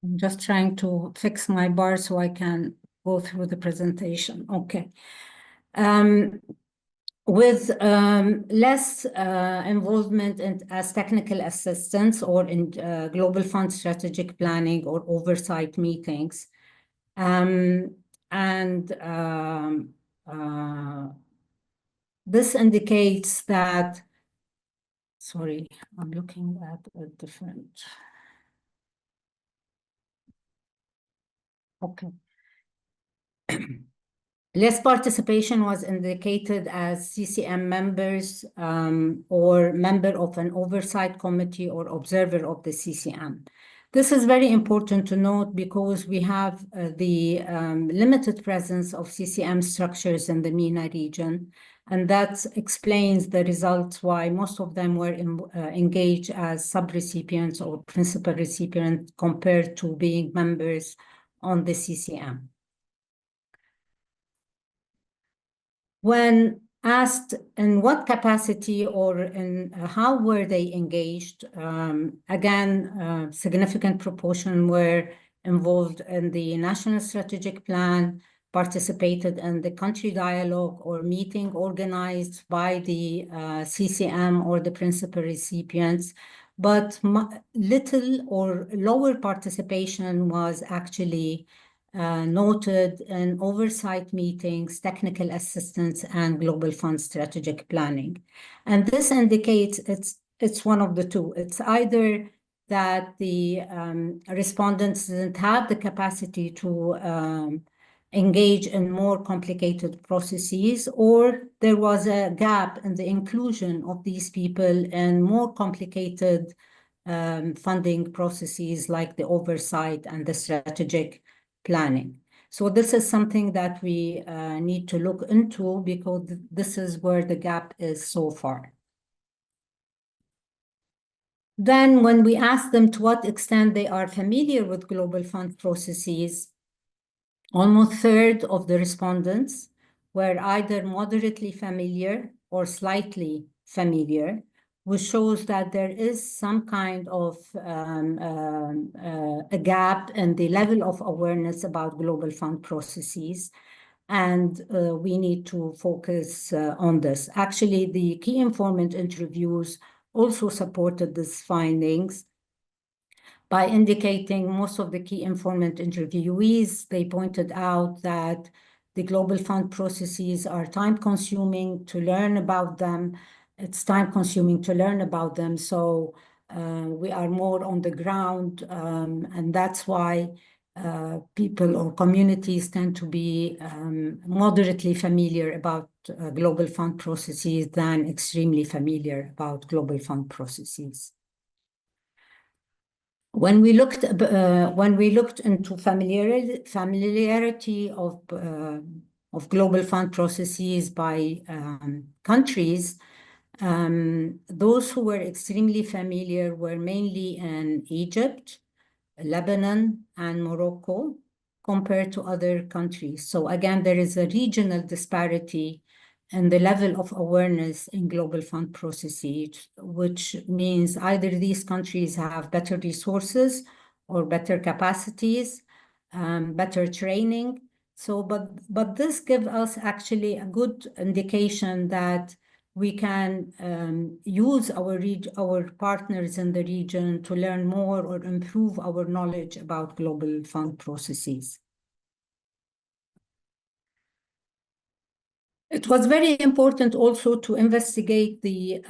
I'm just trying to fix my bar so I can go through the presentation. Okay. With less involvement as technical assistants or in global fund strategic planning or oversight meetings. This indicates that, sorry, I'm looking at a different. Okay. Less participation was indicated as CCM members or member of an oversight committee or observer of the CCM. This is very important to note because we have the limited presence of CCM structures in the MENA region, and that explains the results why most of them were engaged as sub-recipients or principal recipients compared to being members on the CCM. When asked in what capacity or in how were they engaged, again, significant proportion were involved in the National Strategic Plan, participated in the country dialogue or meeting organized by the CCM or the principal recipients, but little or lower participation was actually noted in oversight meetings, technical assistance, and global fund strategic planning. And this indicates it's one of the two. It's either that the respondents didn't have the capacity to engage in more complicated processes, or there was a gap in the inclusion of these people in more complicated funding processes like the oversight and the strategic planning. So this is something that we need to look into because this is where the gap is so far. Then when we ask them to what extent they are familiar with global fund processes, almost a third of the respondents were either moderately familiar or slightly familiar, which shows that there is some kind of a gap in the level of awareness about global fund processes. And we need to focus on this. Actually, the key informant interviews also supported these findings by indicating most of the key informant interviewees. They pointed out that the global fund processes are time-consuming to learn about them. It's time-consuming to learn about them, so we are more on the ground, and that's why people or communities tend to be moderately familiar about global fund processes than extremely familiar about global fund processes. When we looked into familiarity of global fund processes by countries, those who were extremely familiar were mainly in Egypt, Lebanon, and Morocco compared to other countries. So again, there is a regional disparity in the level of awareness in global fund processes, which means either these countries have better resources or better capacities, better training. So, but this gives us actually a good indication that we can use our partners in the region to learn more or improve our knowledge about global fund processes. It was very important also to investigate the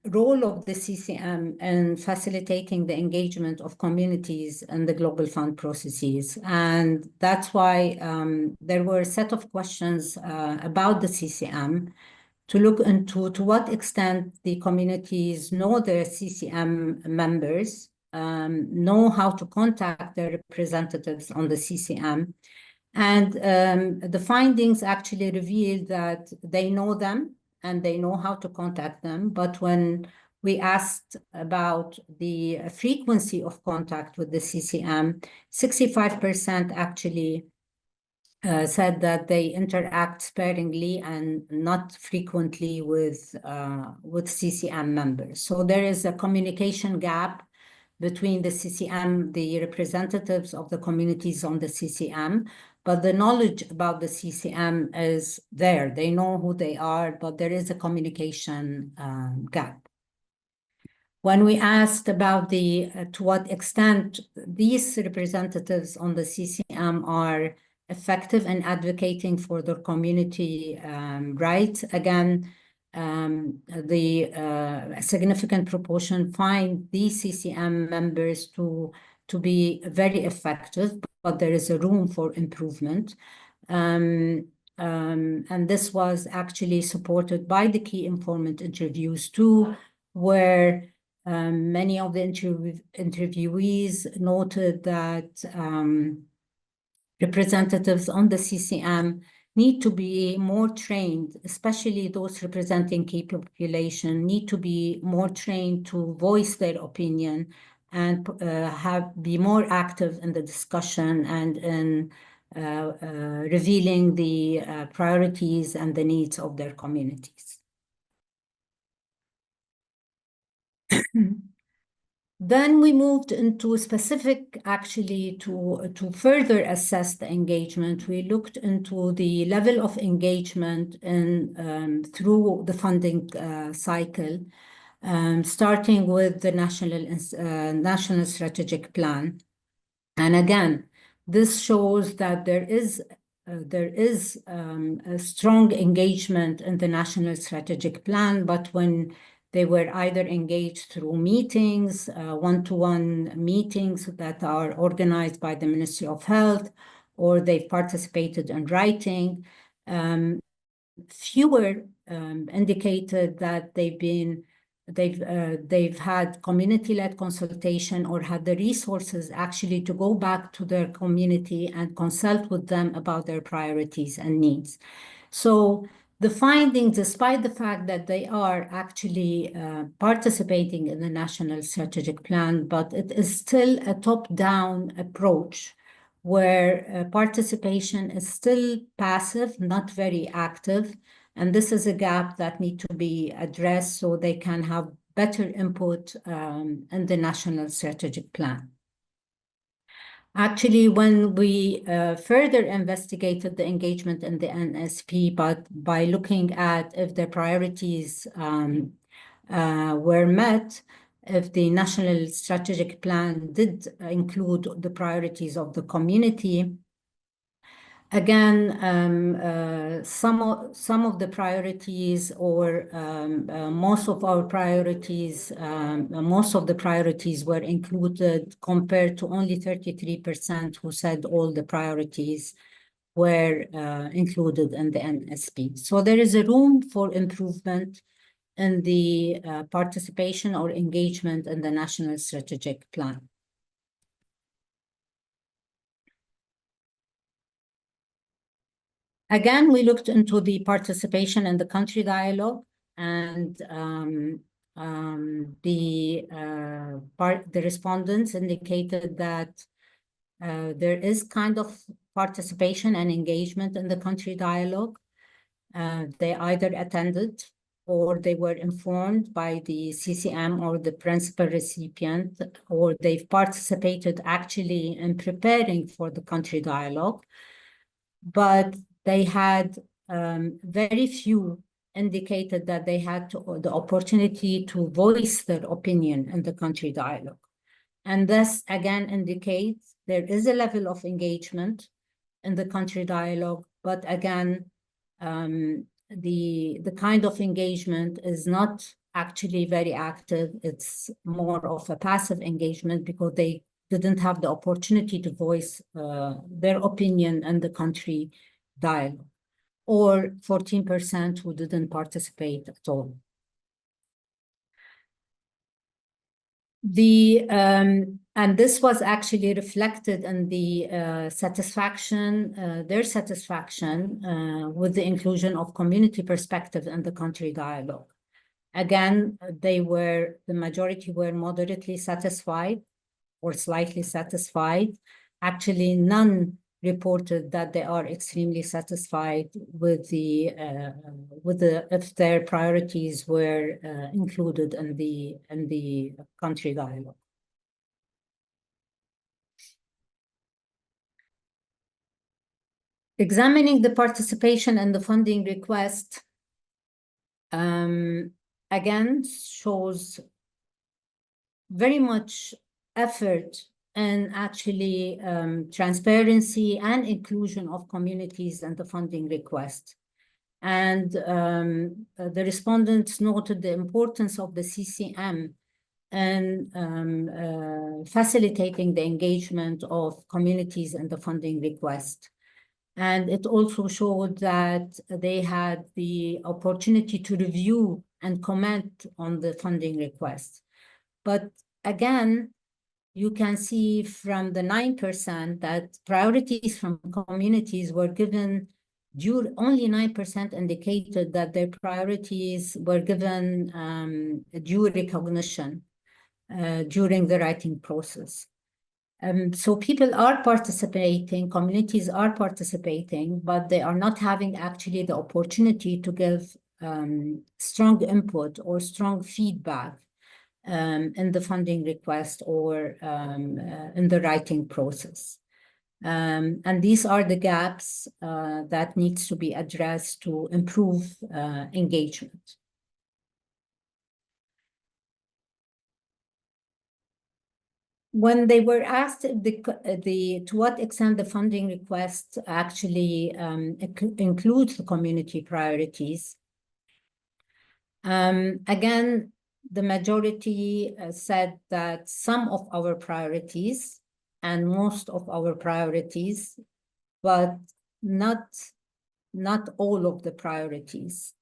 role of the CCM in facilitating the engagement of communities in the global fund processes. And that's why there were a set of questions about the CCM to look into to what extent the communities know their CCM members, know how to contact their representatives on the CCM. And the findings actually revealed that they know them and they know how to contact them. But when we asked about the frequency of contact with the CCM, 65% actually said that they interact sparingly and not frequently with CCM members. So there is a communication gap between the CCM, the representatives of the communities on the CCM, but the knowledge about the CCM is there. They know who they are, but there is a communication gap. When we asked about to what extent these representatives on the CCM are effective in advocating for their community rights, again, a significant proportion find these CCM members to be very effective, but there is a room for improvement. And this was actually supported by the key informant interviews too, where many of the interviewees noted that representatives on the CCM need to be more trained, especially those representing key population, need to be more trained to voice their opinion and be more active in the discussion and in revealing the priorities and the needs of their communities. Then we moved into specific, actually, to further assess the engagement. We looked into the level of engagement through the funding cycle, starting with the National Strategic Plan. And again, this shows that there is a strong engagement in the National Strategic Plan, but when they were either engaged through meetings, one-to-one meetings that are organized by the Ministry of Health, or they've participated in writing. Fewer indicated that they've had community-led consultation or had the resources actually to go back to their community and consult with them about their priorities and needs. So the findings, despite the fact that they are actually participating in the National Strategic Plan, but it is still a top-down approach where participation is still passive, not very active. And this is a gap that needs to be addressed so they can have better input in the National Strategic Plan. Actually, when we further investigated the engagement in the NSP, but by looking at if the priorities were met, if the National Strategic Plan did include the priorities of the community, again, some of the priorities or most of our priorities, most of the priorities were included compared to only 33% who said all the priorities were included in the NSP. So there is a room for improvement in the participation or engagement in the National Strategic Plan. Again, we looked into the participation in the country dialogue, and the respondents indicated that there is kind of participation and engagement in the country dialogue. They either attended or they were informed by the CCM or the principal recipient, or they've participated actually in preparing for the country dialogue. But they had very few indicated that they had the opportunity to voice their opinion in the country dialogue. And this again indicates there is a level of engagement in the country dialogue, but again, the kind of engagement is not actually very active. It's more of a passive engagement because they didn't have the opportunity to voice their opinion in the country dialogue, or 14% who didn't participate at all. And this was actually reflected in the their satisfaction with the inclusion of community perspective in the country dialogue. Again, the majority were moderately satisfied or slightly satisfied. Actually, none reported that they are extremely satisfied with if their priorities were included in the country dialogue. Examining the participation and the funding request, again, shows very much effort and actually transparency and inclusion of communities and the funding request. And the respondents noted the importance of the CCM and facilitating the engagement of communities in the funding request. And it also showed that they had the opportunity to review and comment on the funding request. But again, you can see from the 9% that priorities from communities were given only 9% indicated that their priorities were given due recognition during the writing process. So people are participating, communities are participating, but they are not having actually the opportunity to give strong input or strong feedback in the funding request or in the writing process. And these are the gaps that needs to be addressed to improve engagement. When they were asked to what extent the funding request actually includes the community priorities, again, the majority said that some of our priorities and most of our priorities, but not all of the priorities.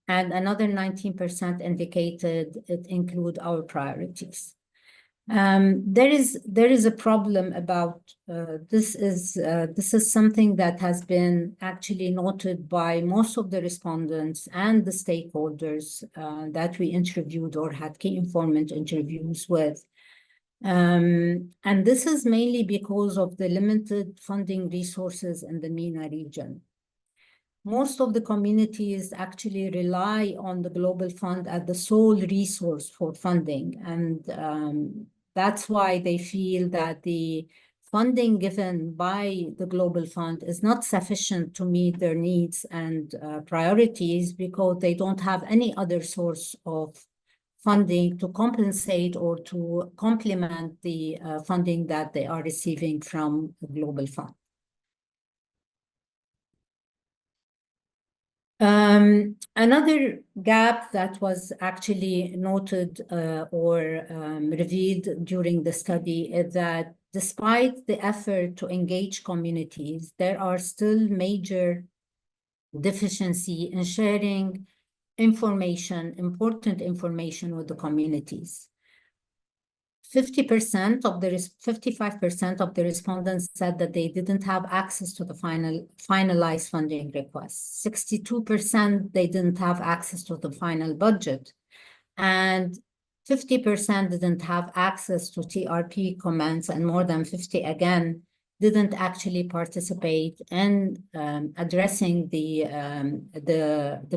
And another 19% indicated it include our priorities. There is a problem about this is something that has been actually noted by most of the respondents and the stakeholders that we interviewed or had key informant interviews with. And this is mainly because of the limited funding resources in the MENA region. Most of the communities actually rely on the Global Fund as the sole resource for funding. And that's why they feel that the funding given by the Global Fund is not sufficient to meet their needs and priorities, because they don't have any other source of funding to compensate or to complement the funding that they are receiving from the Global Fund. Another gap that was actually noted or revealed during the study is that despite the effort to engage communities, there are still major deficiency in sharing information, important information with the communities. 55% of the respondents said that they didn't have access to the finalized funding requests. 62% they didn't have access to the final budget, and 50% didn't have access to TRP comments, and more than 50 again didn't actually participate in addressing the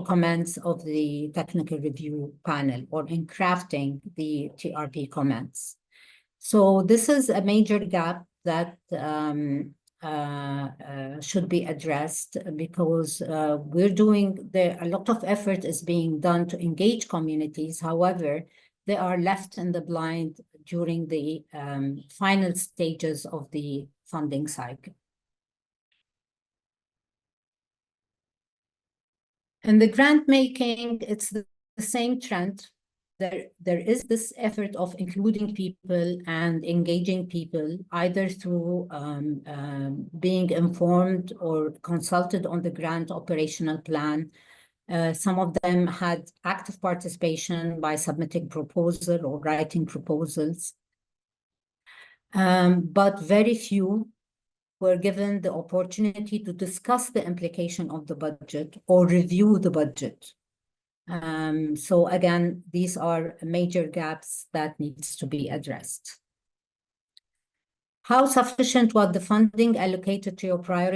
comments of the technical review panel or in crafting the TRP comments. So this is a major gap that should be addressed, because a lot of effort is being done to engage communities. However, they are left in the blind during the final stages of the funding cycle. In the grant making, it's the same trend. There is this effort of including people and engaging people, either through being informed or consulted on the grant operational plan. Some of them had active participation by submitting proposal or writing proposals. But very few were given the opportunity to discuss the implication of the budget or review the budget. So again, these are major gaps that needs to be addressed. How sufficient was the funding allocated to your priority?